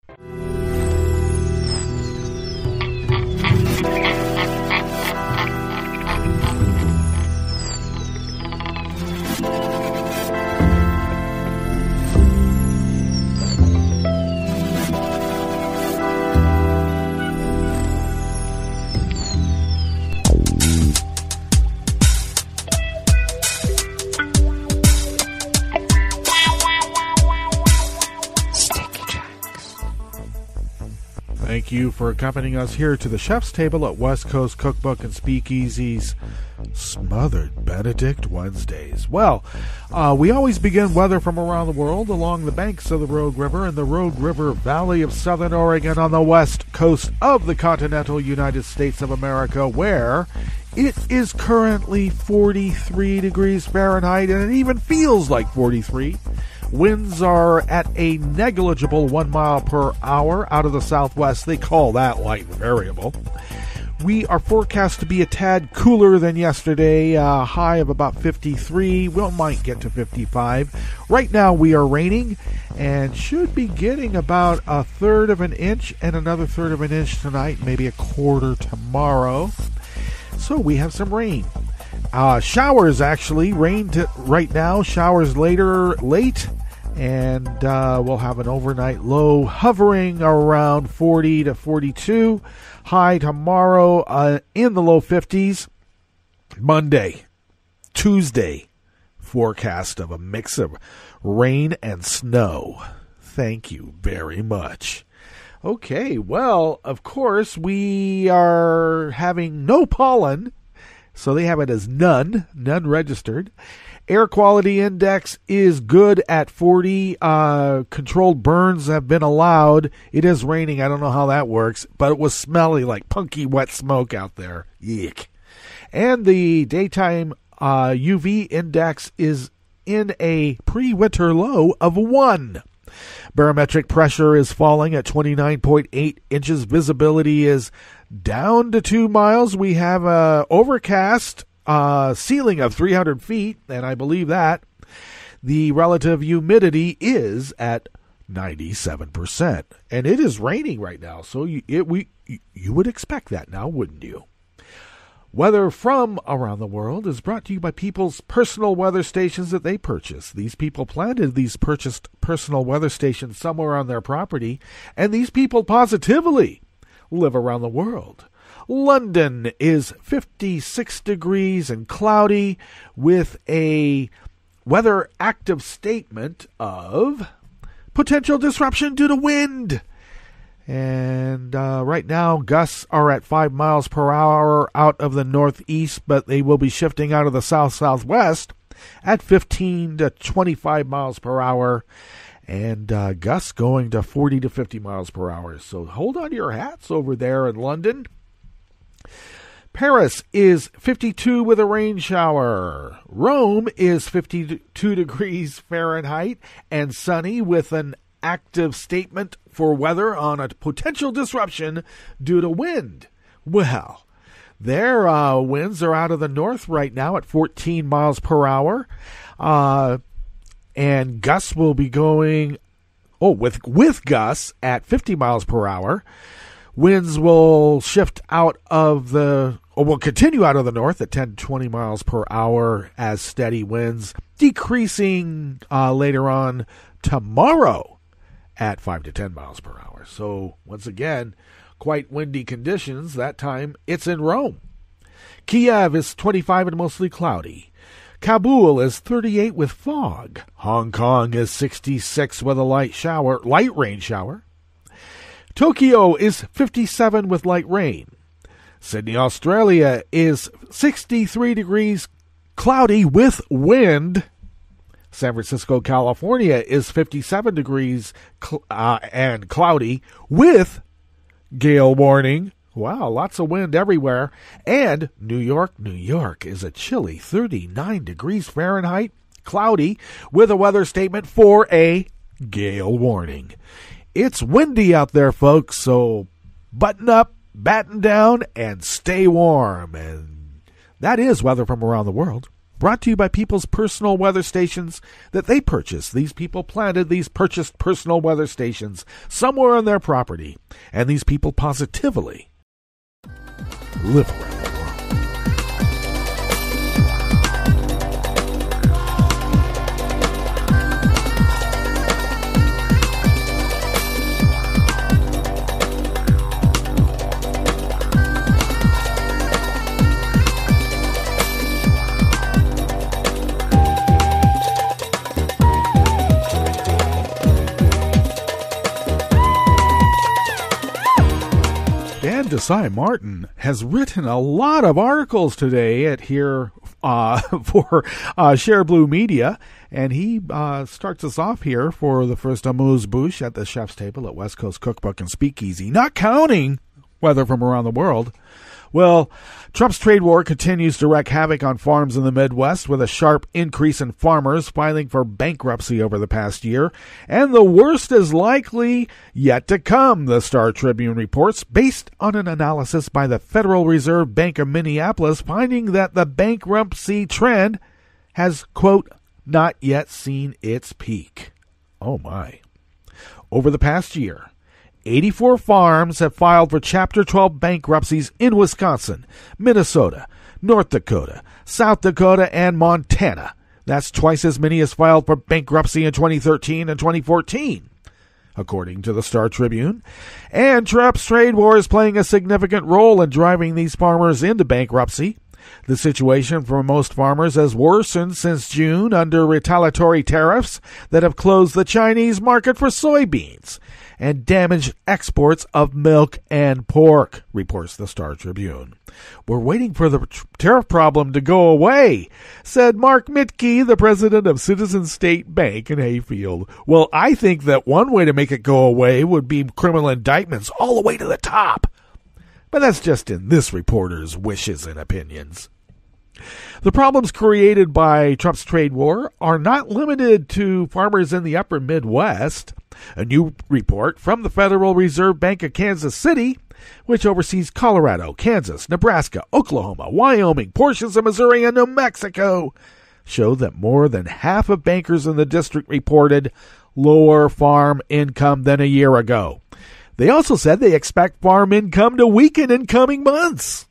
Thank you for accompanying us here to the chef's table at West Coast Cookbook and Speakeasy's Smothered Benedict Wednesdays. Well, we always begin weather from around the world along the banks of the Rogue River and the Rogue River Valley of Southern Oregon on the west coast of the continental United States of America, where it is currently 43 degrees Fahrenheit, and it even feels like 43. Winds are at a negligible 1 mile per hour out of the southwest. They call that light variable. We are forecast to be a tad cooler than yesterday, a high of about 53. We might get to 55. Right now we are raining and should be getting about a third of an inch and another third of an inch tonight, maybe a quarter tomorrow. So we have some rain. Showers actually, rain right now, showers late, and we'll have an overnight low hovering around 40 to 42. High tomorrow in the low 50s. Monday, Tuesday, forecast of a mix of rain and snow. Thank you very much. Okay, well, of course, we are having no pollen, so they have it as none registered. Air quality index is good at 40. Controlled burns have been allowed. It is raining. I don't know how that works, but it was smelly like punky wet smoke out there. Yuck. And the daytime UV index is in a pre-winter low of 1. Barometric pressure is falling at 29.8 inches. Visibility is down to 2 miles. We have a overcast ceiling of 300 feet, and I believe that. The relative humidity is at 97%, and it is raining right now, so you would expect that now, wouldn't you? Weather from around the world is brought to you by people's personal weather stations that they purchase. These people planted these purchased personal weather stations somewhere on their property, and these people positively live around the world. London is 56 degrees and cloudy with a weather active statement of potential disruption due to wind. And right now, gusts are at 5 miles per hour out of the northeast, but they will be shifting out of the south-southwest at 15 to 25 miles per hour, and gusts going to 40 to 50 miles per hour. So hold on to your hats over there in London. Paris is 52 with a rain shower. Rome is 52 degrees Fahrenheit and sunny with an active statement for weather on a potential disruption due to wind. Well, their winds are out of the north right now at 14 miles per hour. And gusts will be going, with gusts at 50 miles per hour. Winds will shift out of will continue out of the north at 10 to 20 miles per hour as steady winds, decreasing later on tomorrow at 5 to 10 miles per hour. So, once again, quite windy conditions. That time, it's in Rome. Kiev is 25 and mostly cloudy. Kabul is 38 with fog. Hong Kong is 66 with a light rain shower. Tokyo is 57 with light rain. Sydney, Australia is 63 degrees cloudy with wind. San Francisco, California is 57 degrees and cloudy with gale warning. Wow, lots of wind everywhere. And New York is a chilly 39 degrees Fahrenheit, cloudy with a weather statement for a gale warning. It's windy out there, folks, so button up, batten down, and stay warm. And that is weather from around the world. Brought to you by people's personal weather stations that they purchase. These people planted these purchased personal weather stations somewhere on their property. And these people positively live around the world. Dan Desai Martin has written a lot of articles today at here for Share Blue Media, and he starts us off here for the first amuse-bouche at the chef's table at West Coast Cookbook and Speakeasy, not counting weather from around the world. Well, Trump's trade war continues to wreak havoc on farms in the Midwest, with a sharp increase in farmers filing for bankruptcy over the past year. And the worst is likely yet to come, the Star Tribune reports, based on an analysis by the Federal Reserve Bank of Minneapolis, finding that the bankruptcy trend has, quote, not yet seen its peak. Oh my. Over the past year, 84 farms have filed for Chapter 12 bankruptcies in Wisconsin, Minnesota, North Dakota, South Dakota, and Montana. That's twice as many as filed for bankruptcy in 2013 and 2014, according to the Star Tribune. And Trump's trade war is playing a significant role in driving these farmers into bankruptcy. The situation for most farmers has worsened since June under retaliatory tariffs that have closed the Chinese market for soybeans and damaged exports of milk and pork, reports the Star Tribune. We're waiting for the tariff problem to go away, said Mark Mitke, the president of Citizen State Bank in Hayfield. Well, I think that one way to make it go away would be criminal indictments all the way to the top. But that's just in this reporter's wishes and opinions. The problems created by Trump's trade war are not limited to farmers in the upper Midwest. A new report from the Federal Reserve Bank of Kansas City, which oversees Colorado, Kansas, Nebraska, Oklahoma, Wyoming, portions of Missouri, and New Mexico, showed that more than half of bankers in the district reported lower farm income than a year ago. They also said they expect farm income to weaken in coming months.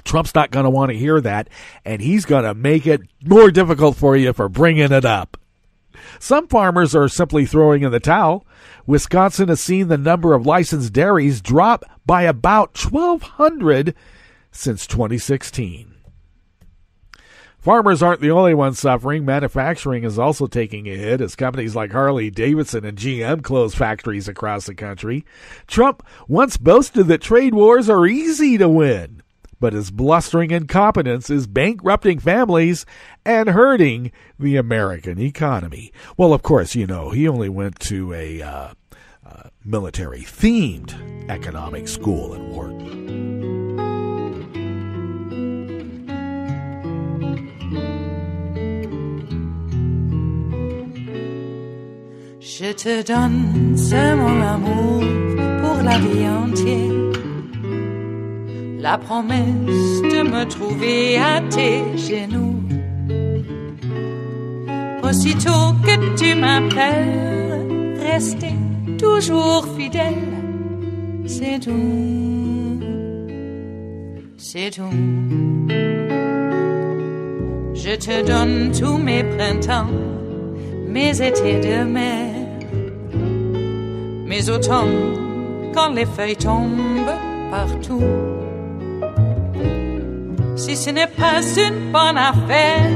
Trump's not going to want to hear that, and he's going to make it more difficult for you for bringing it up. Some farmers are simply throwing in the towel. Wisconsin has seen the number of licensed dairies drop by about 1,200 since 2016. Farmers aren't the only ones suffering. Manufacturing is also taking a hit as companies like Harley-Davidson and GM close factories across the country. Trump once boasted that trade wars are easy to win, but his blustering incompetence is bankrupting families and hurting the American economy. Well, of course, you know, he only went to a military-themed economic school at Wharton. Je te donne ce mon amour pour la vie entière. La promesse de me trouver à tes genoux. Aussitôt que tu m'appelles, rester toujours fidèle. C'est tout, c'est tout. Je te donne tous mes printemps, mes étés de mer. Mes automnes, quand les feuilles tombent partout. Si ce n'est pas une bonne affaire,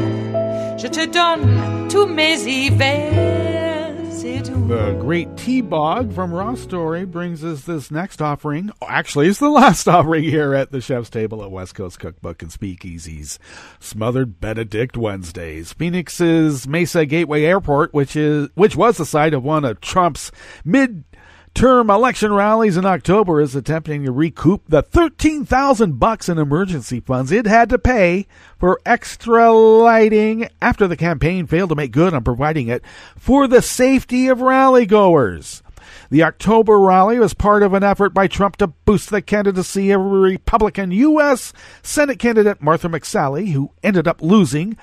je te donne tous mes hivers, c'est tout. The great T-Bog from Raw Story brings us this next offering. Actually, it's the last offering here at the Chef's Table at West Coast Cookbook and Speakeasy's Smothered Benedict Wednesdays. Phoenix-Mesa Gateway Airport, which was the site of one of Trump's mid-term election rallies in October, is attempting to recoup the $13,000 in emergency funds it had to pay for extra lighting after the campaign failed to make good on providing it for the safety of rally-goers. The October rally was part of an effort by Trump to boost the candidacy of Republican U.S. Senate candidate Martha McSally, who ended up losing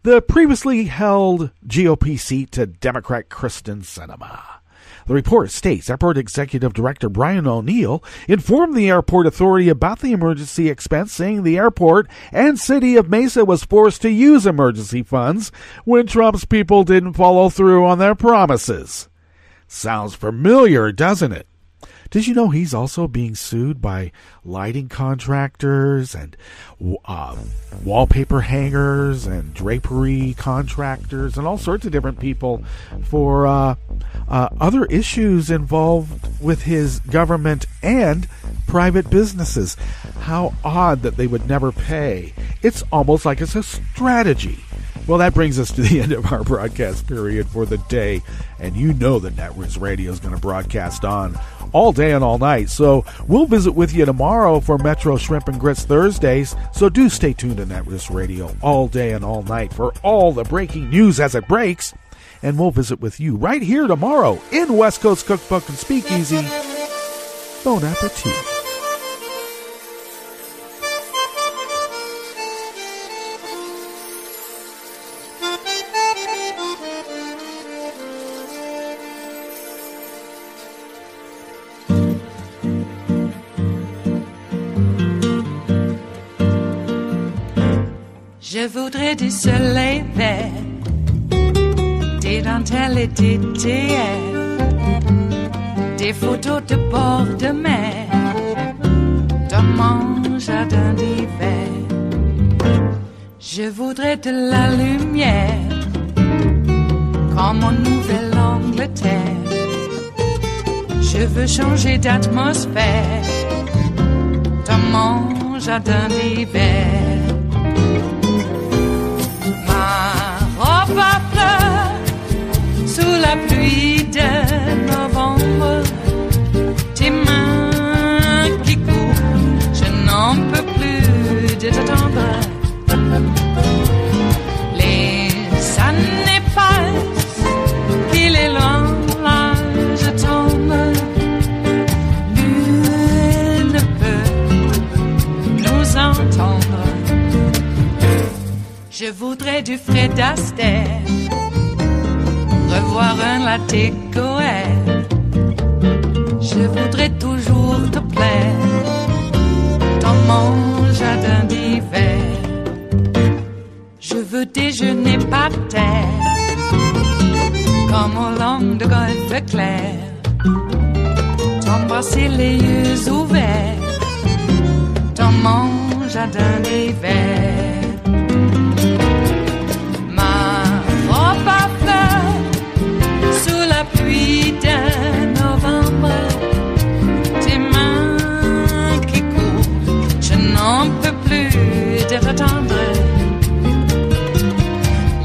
the previously held GOP seat to Democrat Kristen Sinema. The report states Airport Executive Director Brian O'Neill informed the airport authority about the emergency expense, saying the airport and city of Mesa was forced to use emergency funds when Trump's people didn't follow through on their promises. Sounds familiar, doesn't it? Did you know he's also being sued by lighting contractors and wallpaper hangers and drapery contractors and all sorts of different people for other issues involved with his government and private businesses? How odd that they would never pay. It's almost like it's a strategy. Well, that brings us to the end of our broadcast period for the day, and you know that Netroots Radio is going to broadcast on all day and all night, so we'll visit with you tomorrow for Metro Shrimp and Grits Thursdays, so do stay tuned to Netroots Radio all day and all night for all the breaking news as it breaks, and we'll visit with you right here tomorrow in West Coast Cookbook and Speakeasy. Bon appetit. Je voudrais du soleil vert, des dentelles et des théères, des photos de bord de mer, dans mon jardin d'hiver. Je voudrais de la lumière, comme en Nouvelle-Angleterre. Je veux changer d'atmosphère, dans mon jardin d'hiver. Ma fleur sous la pluie de novembre, tes mains qui courent, je n'en peux plus de t'attendre. près du Fred Astaire, revoir un latte goère. Je voudrais toujours te plaire dans mon jardin d'hiver. Je veux déjeuner par terre comme au long de golfe clair, t'embrasser les yeux ouverts dans mon jardin d'hiver. Ma robe à fleurs sous la pluie d'un novembre, tes mains qui courent, je n'en peux plus de retendre.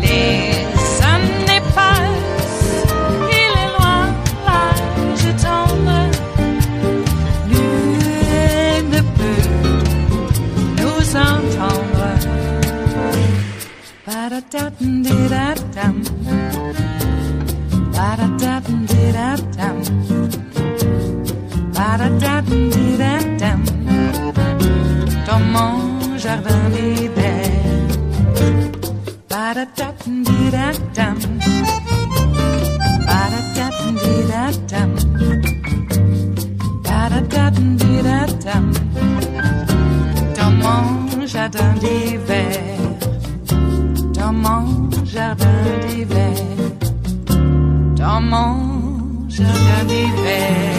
Les années passent, il est loin l'âge tendre, nul ne peut nous entendre. Ba-da-da-dum-di-da-dum, ba-da-da-dum-di-da-dum, ba-da-da-dum-di-da-dum, dans mon jardin d'hiver. Ba-da-da-dum-di-da-dum, ba-da-da-dum-di-da-dum, ba-da-da-dum-di-da-dum, dans mon jardin d'hiver. Dans mon jardin d'hiver, dans mon jardin d'hiver.